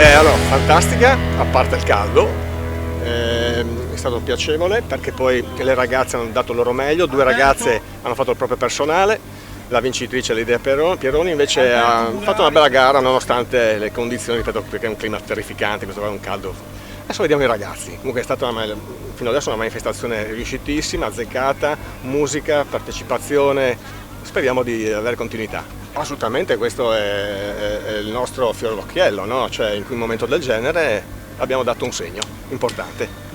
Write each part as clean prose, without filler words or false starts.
Allora, fantastica, a parte il caldo, è stato piacevole perché poi le ragazze hanno dato il loro meglio, 2 ragazze hanno fatto il proprio personale, la vincitrice Lidia Pieroni invece ha fatto una bella gara nonostante le condizioni, ripeto, perché è un clima terrificante, questo qua è un caldo. Adesso vediamo i ragazzi, comunque è stata fino adesso una manifestazione riuscitissima, azzeccata, musica, partecipazione, speriamo di avere continuità. Assolutamente, questo è il nostro fiore all'occhiello, no? Cioè in un momento del genere abbiamo dato un segno importante.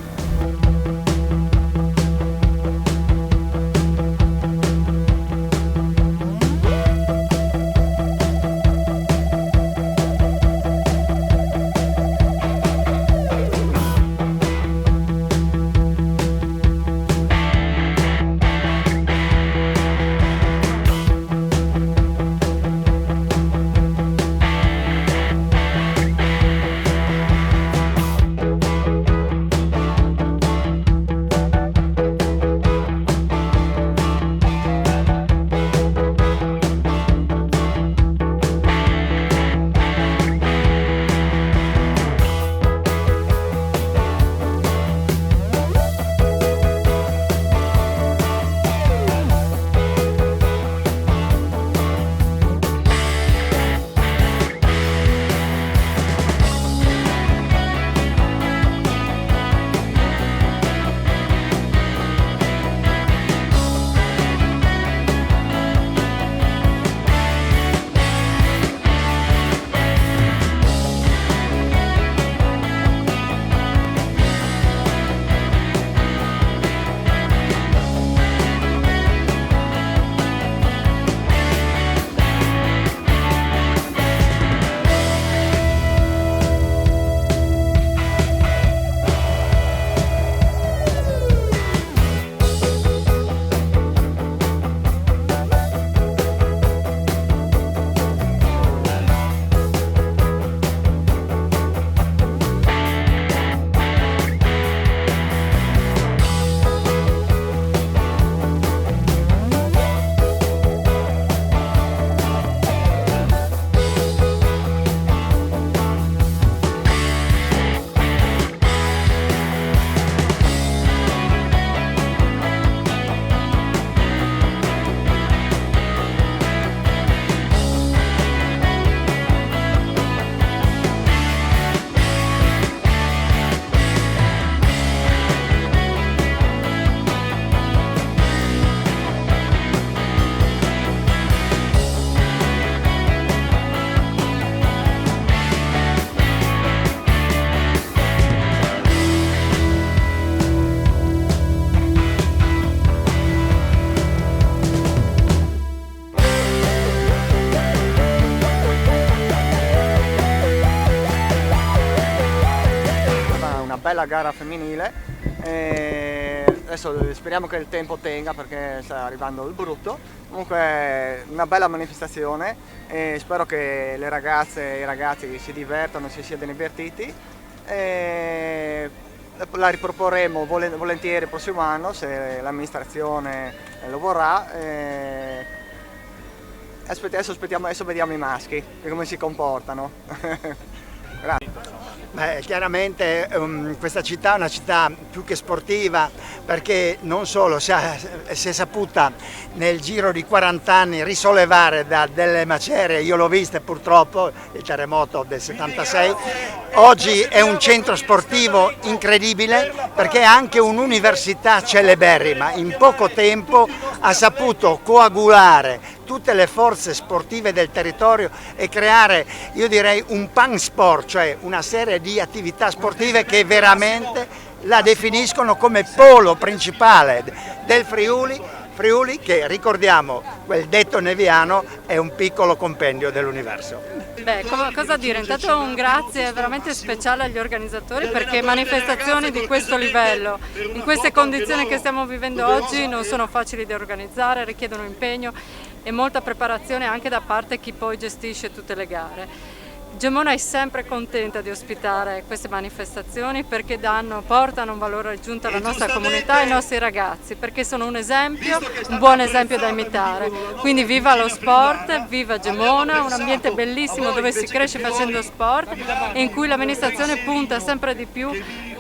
Bella gara femminile, adesso speriamo che il tempo tenga perché sta arrivando il brutto. Comunque una bella manifestazione e spero che le ragazze e i ragazzi si divertano, si siano divertiti. La riproporremo volentieri il prossimo anno se l'amministrazione lo vorrà. Adesso vediamo i maschi e come si comportano. Grazie. Chiaramente questa città è una città più che sportiva perché non solo si è saputa nel giro di 40 anni risollevare da delle macerie, io l'ho vista purtroppo, il terremoto del 76, oggi è un centro sportivo incredibile perché è anche un'università celeberrima, in poco tempo ha saputo coagulare tutte le forze sportive del territorio e creare, io direi, un pansport, cioè una serie di attività sportive che veramente la definiscono come polo principale del Friuli che, ricordiamo, quel detto neviano, è un piccolo compendio dell'universo. Beh, cosa dire? Intanto un grazie veramente speciale agli organizzatori perché manifestazioni di questo livello, in queste condizioni che stiamo vivendo oggi, non sono facili da organizzare, richiedono impegno e molta preparazione anche da parte di chi poi gestisce tutte le gare. Gemona è sempre contenta di ospitare queste manifestazioni perché portano un valore aggiunto alla nostra comunità e ai nostri ragazzi, perché sono un esempio, un buon esempio da imitare. Quindi viva lo sport, viva Gemona, un ambiente bellissimo dove si cresce facendo sport e in cui l'amministrazione punta sempre di più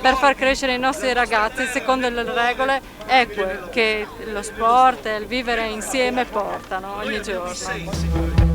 per far crescere i nostri ragazzi secondo le regole eque che lo sport e il vivere insieme portano ogni giorno.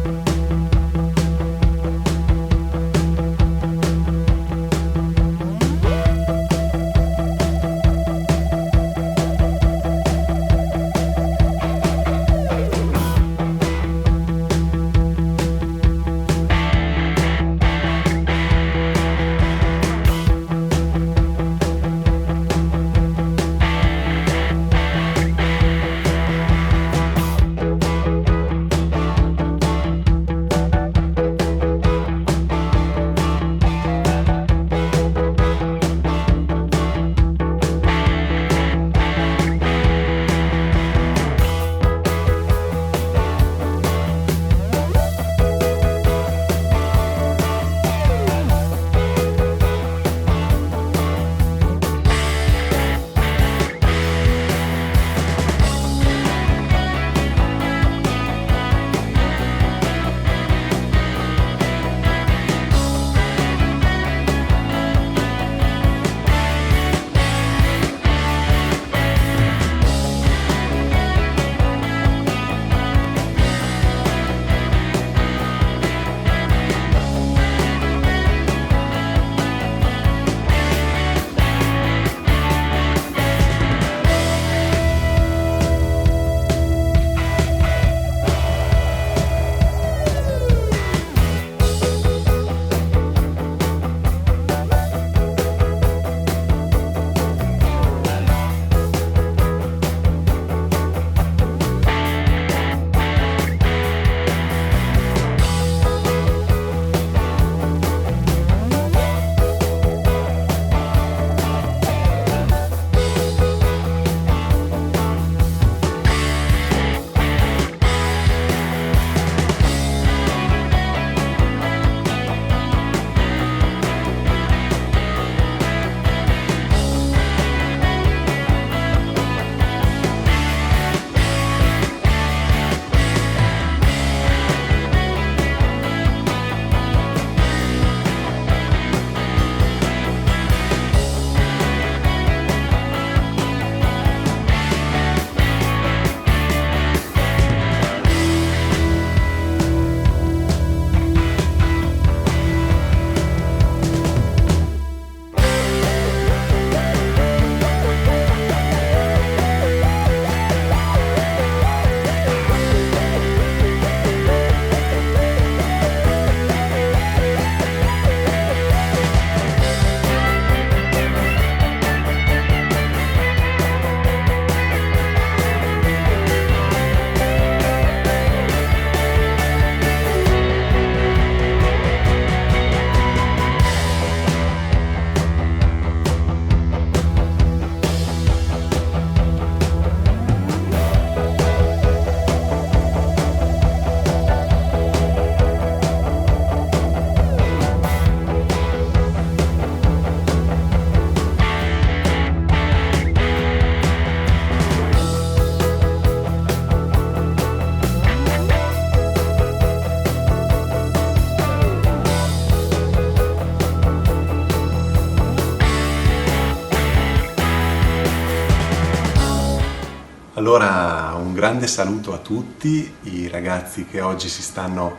Allora un grande saluto a tutti i ragazzi che oggi si stanno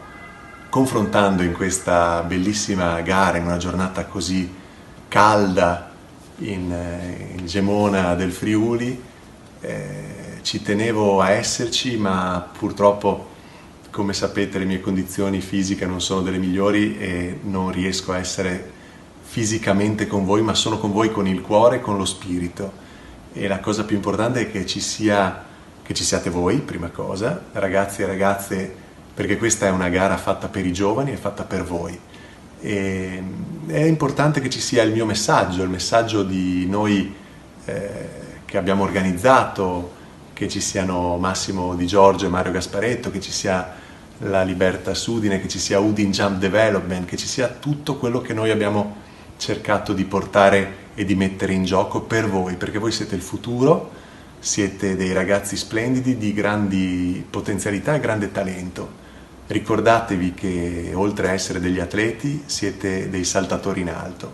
confrontando in questa bellissima gara, in una giornata così calda in Gemona del Friuli. Ci tenevo a esserci, ma purtroppo, come sapete, le mie condizioni fisiche non sono delle migliori e non riesco a essere fisicamente con voi, ma sono con voi con il cuore e con lo spirito. E la cosa più importante è che ci siate voi, prima cosa, ragazzi e ragazze, perché questa è una gara fatta per i giovani e fatta per voi. E è importante che ci sia il mio messaggio, il messaggio di noi che abbiamo organizzato, che ci siano Massimo Di Giorgio e Mario Gasparetto, che ci sia la Libertas Udine, che ci sia Udine Jump Development, che ci sia tutto quello che noi abbiamo cercato di portare e di mettere in gioco per voi, perché voi siete il futuro, siete dei ragazzi splendidi di grandi potenzialità e grande talento. Ricordatevi che oltre a essere degli atleti siete dei saltatori in alto,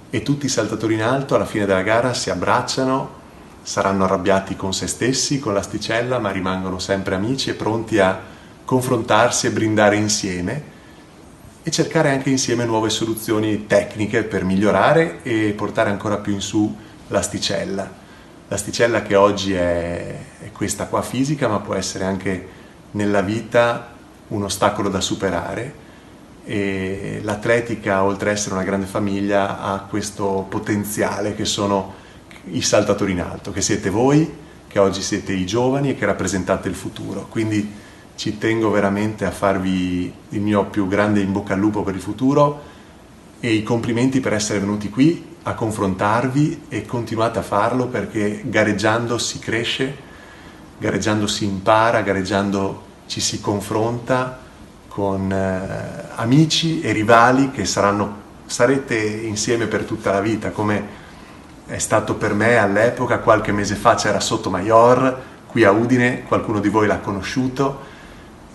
e tutti i saltatori in alto alla fine della gara si abbracciano, saranno arrabbiati con se stessi, con l'asticella, ma rimangono sempre amici e pronti a confrontarsi e brindare insieme e cercare anche insieme nuove soluzioni tecniche per migliorare e portare ancora più in su l'asticella. L'asticella che oggi è questa qua fisica, ma può essere anche nella vita un ostacolo da superare, e l'atletica, oltre ad essere una grande famiglia, ha questo potenziale che sono i saltatori in alto, che siete voi, che oggi siete i giovani e che rappresentate il futuro. Quindi ci tengo veramente a farvi il mio più grande in bocca al lupo per il futuro e i complimenti per essere venuti qui a confrontarvi, e continuate a farlo, perché gareggiando si cresce, gareggiando si impara, gareggiando ci si confronta con amici e rivali che sarete insieme per tutta la vita, come è stato per me all'epoca. Qualche mese fa c'era Sotomayor qui a Udine, qualcuno di voi l'ha conosciuto,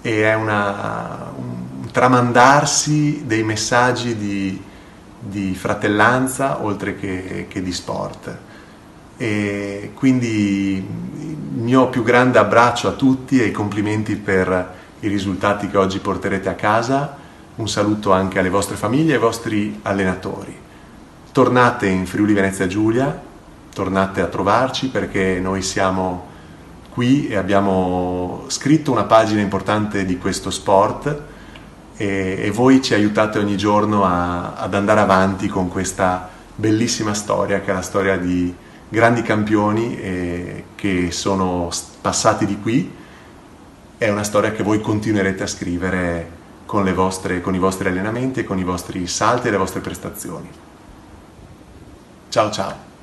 e è un tramandarsi dei messaggi di fratellanza oltre che di sport. E quindi il mio più grande abbraccio a tutti e i complimenti per i risultati che oggi porterete a casa. Un saluto anche alle vostre famiglie e ai vostri allenatori. Tornate in Friuli Venezia Giulia, tornate a trovarci, perché noi siamo qui e abbiamo scritto una pagina importante di questo sport, e voi ci aiutate ogni giorno ad andare avanti con questa bellissima storia, che è la storia di grandi campioni che sono passati di qui. È una storia che voi continuerete a scrivere con i vostri allenamenti e con i vostri salti e le vostre prestazioni. Ciao ciao!